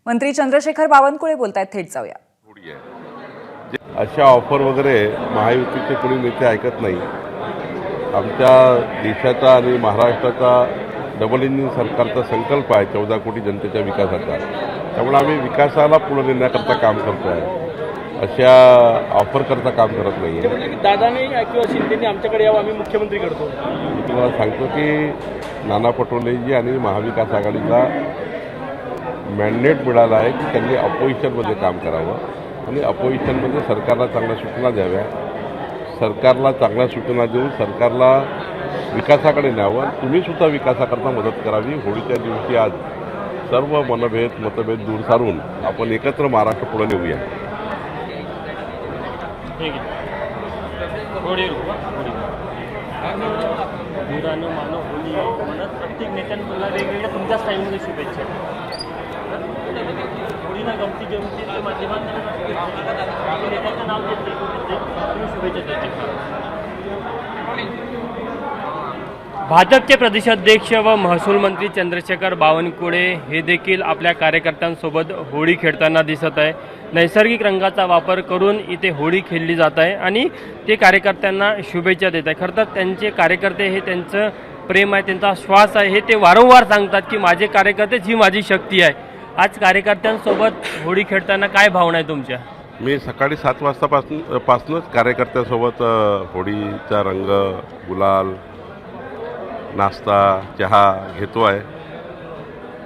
मंत्री चंद्रशेखर बावनकुळे बोलतायत, थेट जाऊया. अशा ऑफर वगैरे महायुतीचे कोणी नेते ऐकत नाही. आमच्या देशाचा आणि महाराष्ट्राचा डबल इंजिन सरकारचा संकल्प आहे 14 कोटी जनतेच्या विकासाचा. त्यामुळे आम्ही विकासाला पुढे नेण्याकरता काम करतो आहे, अशा ऑफरकरता काम करत नाही आहे. दादाने किंवा शिंदेने आमच्याकडे यावं, आम्ही मुख्यमंत्री करतो. मी तुम्हाला सांगतो की नाना पटोलेजी आणि महाविकास आघाडीचा मॅन्डेट मिळाला आहे की त्यांनी अपोजिशनमध्ये काम करावं आणि अपोजिशनमध्ये सरकारला चांगल्या सूचना द्याव्या, सरकारला चांगल्या सूचना देऊन सरकारला विकासाकडे न्यावं. तुम्हीसुद्धा विकासाकरता मदत करावी. होळीच्या दिवशी आज सर्व मतभेद दूर सारून आपण एकत्र महाराष्ट्र पुढे नेऊया. प्रत्येक नेत्यांना वेगवेगळ्या तुमच्या स्टाईलमध्ये शुभेच्छा. होळीला गमती जमतीच्या माध्यमातून नेत्यांचं नाव घेतले तुम्ही शुभेच्छा द्यायचे. भाजपचे प्रदेशाध्यक्ष व महसूल मंत्री चंद्रशेखर बावनकुळे हे देखील आपल्या कार्यकर्त्यांसोबत होळी खेळताना दिसत आहे. नैसर्गिक रंगाचा वापर करून इथे होळी खेळली जात आहे आणि ते कार्यकर्त्यांना शुभेच्छा देत आहे. खरं तर त्यांचे कार्यकर्ते हे त्यांचं प्रेम आहे, त्यांचा श्वास आहे, हे ते वारंवार सांगतात की माझे कार्यकर्तेच ही माझी शक्ती आहे. आज कार्यकर्त्यांसोबत होळी खेळताना काय भावना आहे तुमच्या? मी सकाळी 7 वाजतापासूनच कार्यकर्त्यांसोबत होळीचा रंग, गुलाल, नाश्ता, चहा घेतो आहे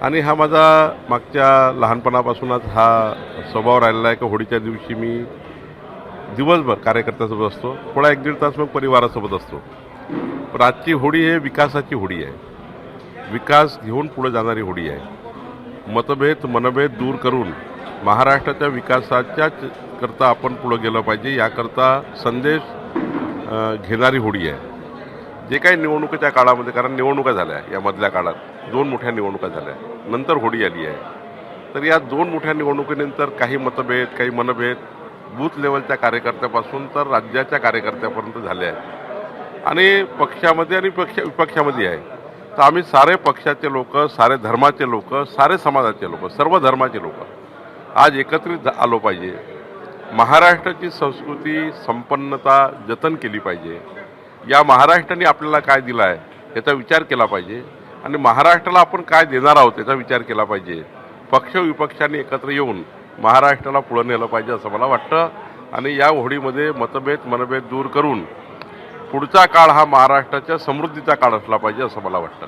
आणि हा माझा मागच्या लहानपणापासूनच हा स्वभाव राहिलेला आहे की होळीच्या दिवशी मी दिवसभर कार्यकर्त्यांसोबत असतो, थोडा 1-1.5 तास मग परिवारासोबत असतो. पण आजची होळी हे विकासाची होळी आहे, विकास घेऊन पुढे जाणारी होळी आहे. मनभेद दूर करून महाराष्ट्राच्या विकासाच्याच करता आपण पुढे गेलं पाहिजे, याकरता संदेश घेणारी होळी आहे. जे काही निवडणुकीच्या काळामध्ये, कारण निवडणुका झाल्या या मधल्या काळात 2 मोठ्या निवडणुका झाल्या, नंतर होळी आली आहे. तर या 2 मोठ्या निवडणुकीनंतर काही मतभेद, काही मनभेद बूथ लेवलच्या कार्यकर्त्यापासून तर राज्याच्या कार्यकर्त्यापर्यंत झाले आहेत आणि पक्षामध्ये आणि विपक्षामध्ये आहे. तर आम्ही सारे पक्षाचे लोक, सारे धर्माचे लोक, सारे समाजाचे लोक, सर्व धर्माचे लोक आज एकत्रित आलो पाहिजे. महाराष्ट्राची संस्कृती, संपन्नता जतन केली पाहिजे. या महाराष्ट्राने आपल्याला काय दिलं आहे याचा विचार केला पाहिजे आणि महाराष्ट्राला आपण काय देणार आहोत याचा विचार केला पाहिजे. पक्ष विपक्षांनी एकत्र येऊन महाराष्ट्राला पुढे नेलं पाहिजे असं मला वाटतं आणि या होळीमध्ये मनभेद दूर करून पुढचा काळ हा महाराष्ट्राच्या समृद्धीचा काळ असला पाहिजे असं मला वाटतं.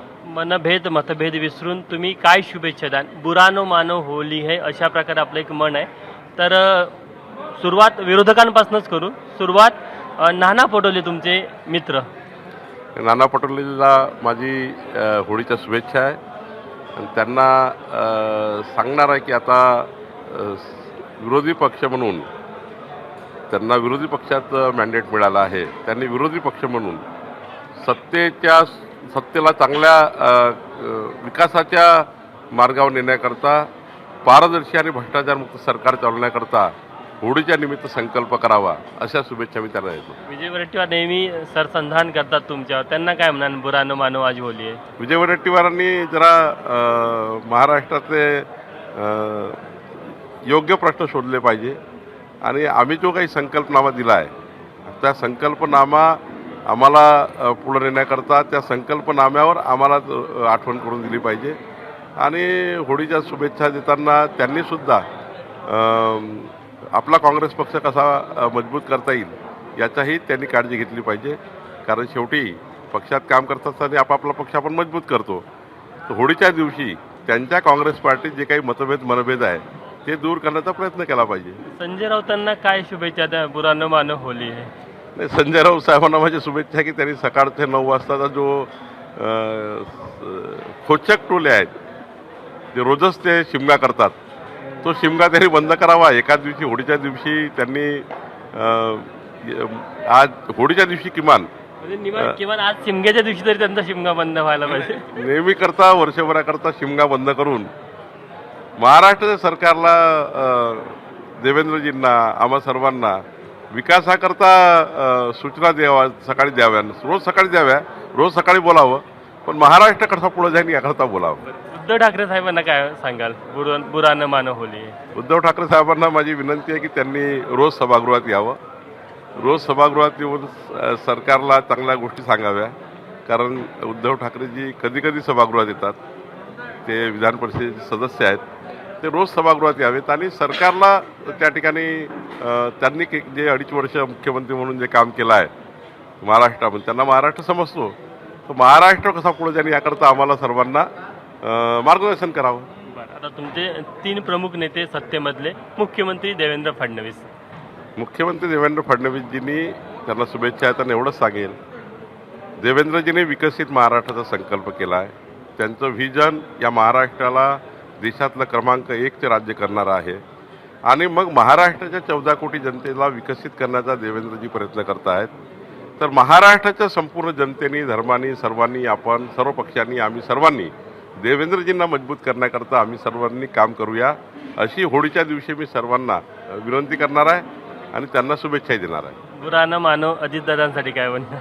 मतभेद विसरून तुम्ही काय शुभेच्छा द्याल? बुरानो मानो होली है, अशा प्रकारे आपलं एक मन आहे. तर सुरुवात विरोधकांपासूनच करू. सुरुवात नाना पटोले तुमचे मित्र. नाना पटोलेला माझी होळीच्या शुभेच्छा आहे आणि त्यांना सांगणार आहे की आता विरोधी पक्ष म्हणून त्यांना विरोधी पक्षात मॅन्डेट मिळालं आहे. त्यांनी विरोधी पक्ष म्हणून सत्तेला चांगल्या विकासाच्या मार्गावर नेण्याकरता, पारदर्शी आणि भ्रष्टाचारमुक्त सरकार चालवण्याकरता होळीच्या निमित्त संकल्प करावा, अशा शुभेच्छा मी त्यांना देतो. विजय वडेट्टीवार नेहमी सरसंधान करतात तुमच्यावर, त्यांना काय म्हणा बुरानो मानो आज होली आहे? विजय वडेट्टीवारांनी जरा महाराष्ट्रातले योग्य प्रश्न शोधले पाहिजे आणि आम्ही जो काही संकल्पनामा दिला आहे त्या संकल्पनामा आम्हाला पुढे नेण्याकरता त्या संकल्पनाम्यावर आम्हाला आठवण करून दिली पाहिजे आणि होळीच्या शुभेच्छा देताना त्यांनीसुद्धा आपला काँग्रेस पक्ष कसा मजबूत करता येईल याचाही त्यांनी काळजी घेतली पाहिजे. कारण शेवटी पक्षात काम करत असताना आपापला पक्ष आपण मजबूत करतो. तर होळीच्या दिवशी त्यांच्या काँग्रेस पार्टीत जे काही मनभेद आहे ते दूर करण्याचा प्रयत्न केला पाहिजे. संजय राऊतांना काय शुभेच्छा द्या? बुरानो मानो होली आहे. नाही, संजय राऊत साहेबांना माझी शुभेच्छा की त्यांनी सकाळचे 9 वाजताचा जो खोचक टोले आहेत ते रोजच ते शिमगा करतात, तो शिमगा त्यांनी बंद करावा. एका दिवशी होळीच्या दिवशी त्यांनी आज होळीच्या दिवशी किमान आज शिमग्याच्या दिवशी तरी त्यांचा शिमगा बंद व्हायला पाहिजे. नेहमी करता वर्षभराकरता शिमगा बंद करून महाराष्ट्राच्या सरकारला, देवेंद्रजींना, आम्हा सर्वांना विकासाकरता सूचना रोज सकाळी द्याव्या, रोज सकाळी बोलावं, पण महाराष्ट्र कसा पुढे जाईल याकरता बोलावं. उद्धव ठाकरे साहेबांना काय सांगाल? बुरा न मानो होली. उद्धव ठाकरे साहेबांना माझी विनंती आहे की त्यांनी रोज सभागृहात यावं. रोज सभागृहात येऊन सरकारला चांगल्या गोष्टी सांगाव्या. कारण उद्धव ठाकरेजी कधी कधी सभागृहात येतात, ते विधान परिषदेचे सदस्य आहेत, ते रोज सभागृहात यावेत आणि सरकारला त्या ठिकाणी त्यांनी जे 2.5 वर्ष मुख्यमंत्री म्हणून जे काम केलं आहे महाराष्ट्रामध्ये, त्यांना महाराष्ट्र समजतो, तर महाराष्ट्र कसा पुढे जाईल याकरता आम्हाला सर्वांना मार्गदर्शन करावं. आता तुमचे 3 प्रमुख नेते सत्तेमधले, मुख्यमंत्री देवेंद्र फडणवीस. मुख्यमंत्री देवेंद्र फडणवीसजींनी त्यांना शुभेच्छा आहेत आणि एवढंच सांगेल, देवेंद्रजींनी विकसित महाराष्ट्राचा संकल्प केला आहे. त्यांचं व्हिजन या महाराष्ट्राला देशातलं क्रमांक 1चे राज्य करणारं आहे आणि मग महाराष्ट्राच्या 14 कोटी जनतेला विकसित करण्याचा देवेंद्रजी प्रयत्न करत आहेत. तर महाराष्ट्राच्या संपूर्ण जनतेने, धर्मांनी, सर्वांनी, आपण सर्व पक्षांनी, आम्ही सर्वांनी देवेंद्रजींना मजबूत करण्याकरता आम्ही सर्वांनी काम करूया, अशी होळीच्या दिवशी मी सर्वांना विनंती करणार आहे आणि त्यांना शुभेच्छाही देणार आहे. बुरा न मानो अजितदादांसाठी काय म्हणणं?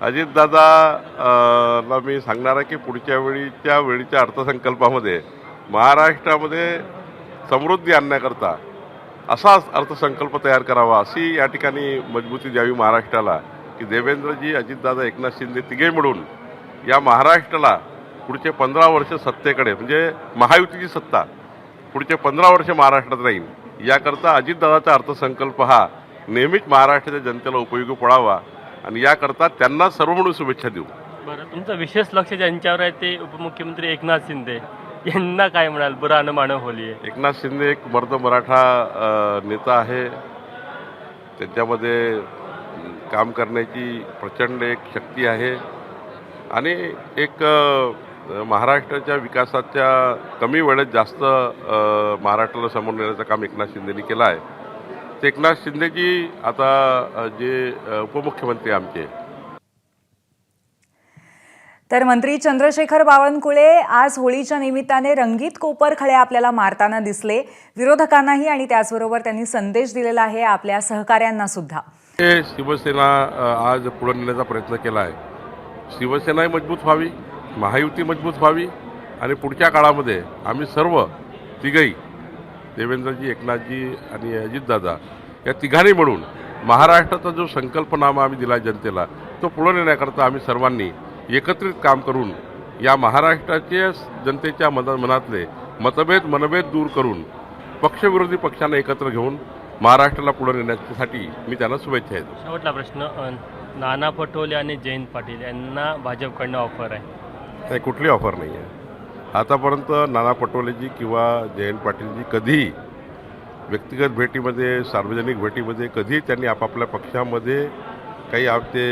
अजितदादाला मी सांगणार आहे की पुढच्या वेळीच्या अर्थसंकल्पामध्ये महाराष्ट्रामध्ये समृद्धी आणण्याकरता असा अर्थसंकल्प तयार करावा, अशी या ठिकाणी मजबूती द्यावी महाराष्ट्राला की देवेंद्रजी, अजितदादा, एकनाथ शिंदे तिघे मिळून या महाराष्ट्राला पुढचे 15 वर्ष सत्तेकडे, म्हणजे महायुतीची सत्ता पुढचे 15 वर्ष महाराष्ट्रात राहील, याकरता अजितदादाचा अर्थसंकल्प हा नेहमीच महाराष्ट्राच्या जनतेला उपयोगी पडावा आणि याकरता त्यांना सर्व म्हणून शुभेच्छा देऊ. बरं, तुमचं विशेष लक्ष ज्यांच्यावर आहे ते उपमुख्यमंत्री एकनाथ शिंदे, यांना काय म्हणाल? बुरा न मानो होली आहे. एकनाथ शिंदे एक मर्द मराठा नेता आहे. त्याच्यामध्ये काम करण्याची प्रचंड एक शक्ती आहे आणि एक महाराष्ट्राच्या विकासाच्या कमी वेळेत जास्त महाराष्ट्राला समोर नेण्याचं काम एकनाथ शिंदेनी केलं आहे. ते एकनाथ शिंदेजी आता जे उपमुख्यमंत्री आमचे. तर मंत्री चंद्रशेखर बावनकुळे आज होळीच्या निमित्ताने रंगीत कोपर खळे आपल्याला मारताना दिसले, विरोधकांनाही, आणि त्याचबरोबर त्यांनी संदेश दिलेला आहे आपल्या सहकाऱ्यांना सुद्धा. शिवसेना आज पुढे नेण्याचा प्रयत्न केला आहे. शिवसेनाही मजबूत व्हावी, महायुती मजबूत व्हावी आणि पुढच्या काळामध्ये आम्ही सर्व तिघही, देवेंद्रजी, एकनाथजी आणि अजितदादा, या तिघांनी मिळून महाराष्ट्राचा जो संकल्पनामा आम्ही दिला जनतेला, तो पुढे नेण्याकरता आम्ही सर्वांनी एकत्रित काम करून या महाराष्ट्राच्या जनतेच्या मनातले मनभेद दूर करून पक्षविरोधी पक्षांना एकत्र घेऊन महाराष्ट्राला पुढे नेण्यासाठी मी त्यांना शुभेच्छा देतो. शेवटला प्रश्न, नाना पटोले आणि जयंत पाटील यांना भाजपकडनं ऑफर आहे? नाही, कुठली ऑफर नाही आहे. आतापर्यंत नाना पटोलेजी किंवा जयंत पाटीलजी कधीही व्यक्तिगत भेटीमध्ये, सार्वजनिक भेटीमध्ये कधीही त्यांनी आपापल्या पक्षामध्ये काही ते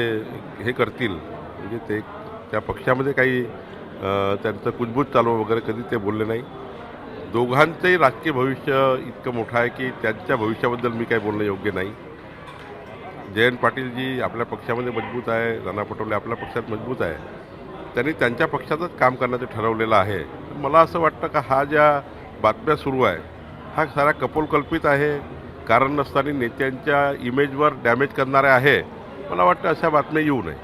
हे करतील, म्हणजे ते त्या पक्षामध्ये काही त्यांचं कुजबूज चालू वगैरे कधी ते बोलले नाही. दोघांचंही राजकीय भविष्य इतकं मोठं आहे की त्यांच्या भविष्याबद्दल मी काही बोलणं योग्य नाही. जयंत पाटीलजी आपल्या पक्षामध्ये मजबूत आहे, नाना पटोले आपल्या पक्षात मजबूत आहे. त्यांनी त्यांच्या पक्षातच काम करण्याचं ठरवलेलं आहे. मला असं वाटतं का हा ज्या बातम्या सुरू आहे हा सारा कपोलकल्पित आहे, कारण नसताना नेत्यांच्या इमेजवर डॅमेज करणारे आहे. मला वाटतं अशा बातम्या येऊ नये.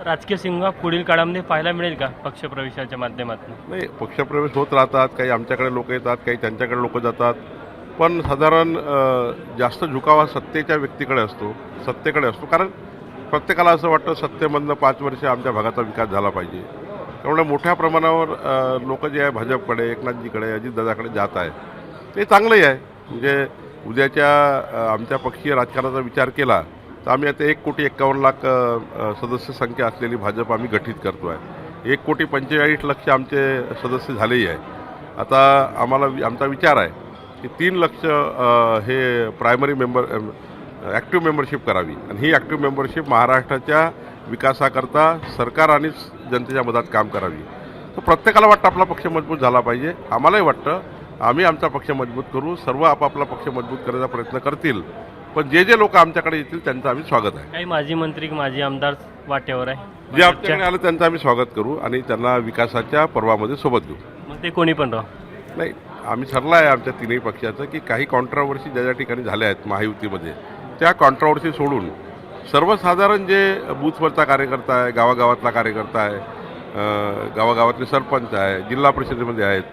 राजकीय सिंह पुढील काळामध्ये पाहायला मिळेल का पक्षप्रवेशाच्या माध्यमातून? नाही, पक्षप्रवेश होत राहतात. काही आमच्याकडे लोक येतात, काही त्यांच्याकडे लोक जातात, पण साधारण जास्त झुकावा सत्तेच्या व्यक्तीकडे असतो, सत्तेकडे असतो. कारण प्रत्येकाला असं वाटतं सत्तेमधनं 5 वर्ष आमच्या भागाचा विकास झाला पाहिजे. त्यामुळे मोठ्या प्रमाणावर लोक जे आहे भाजपकडे, एकनाथजीकडे, अजितदादाकडे जात आहे. ते चांगलंही आहे. म्हणजे उद्याच्या आमच्या पक्षीय राजकारणाचा विचार केला तर आम्ही आता 1,51,00,000 सदस्य संख्या असलेली भाजप आम्ही गठीत करतो आहे. 1,45,00,000 आमचे सदस्य झालेही आहे. आता आमचा विचार आहे की 3 लाख हे प्रायमरी ॲक्टिव्ह मेंबरशिप करावी आणि ही ॲक्टिव्ह मेंबरशिप महाराष्ट्राच्या विकासाकरता सरकार आणि जनतेच्या मदत काम करावी. तर प्रत्येकाला वाटतं आपला पक्ष मजबूत झाला पाहिजे. आम्हालाही वाटतं आम्ही आमचा पक्ष मजबूत करू, सर्व आपापला पक्ष मजबूत करण्याचा प्रयत्न करतील. पण जे लोक आमच्याकडे येतील त्यांचं आम्ही स्वागत आहे. काही माजी मंत्री, माजी आमदार वाटेवर आहे, जे आमच्याकडे आलं त्यांचं आम्ही स्वागत करू आणि त्यांना विकासाच्या पर्वामध्ये सोबत घेऊ. मग ते कोणी पण राहा. नाही, आम्ही ठरलं आहे आमच्या तिन्ही पक्षाचं की काही कॉन्ट्रावर्सी ज्या ठिकाणी झाल्या आहेत महायुतीमध्ये, त्या कॉन्ट्रावर्सी सोडून सर्वसाधारण जे बूथवरचा कार्यकर्ता आहे, गावागावातला कार्यकर्ता आहे, गावागावातले सरपंच आहे, जिल्हा परिषदेमध्ये आहेत,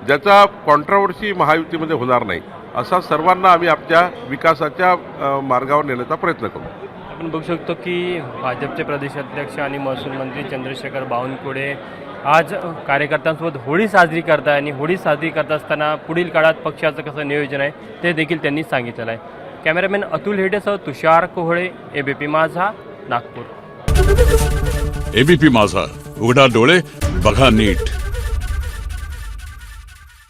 ज्याचा कॉन्ट्रावर्सी महायुतीमध्ये होणार नाही असा सर्वांना आम्ही आमच्या विकासाच्या मार्गावर नेण्याचा प्रयत्न करू. आपण बघू शकतो की भाजपचे प्रदेशाध्यक्ष आणि महसूल मंत्री चंद्रशेखर बावनकुळे आज कार्यकर्त्यांसोबत होळी साजरी करत आहे आणि होळी साजरी करत असताना पुढील काळात पक्षाचं कसं नियोजन आहे ते देखील त्यांनी सांगितलेलं आहे. कॅमेरामॅन अतुल हेडेसह तुषार कोहळे, एबीपी माझा, नागपूर. एबीपी माझा, उघडा डोळे बघा नीट.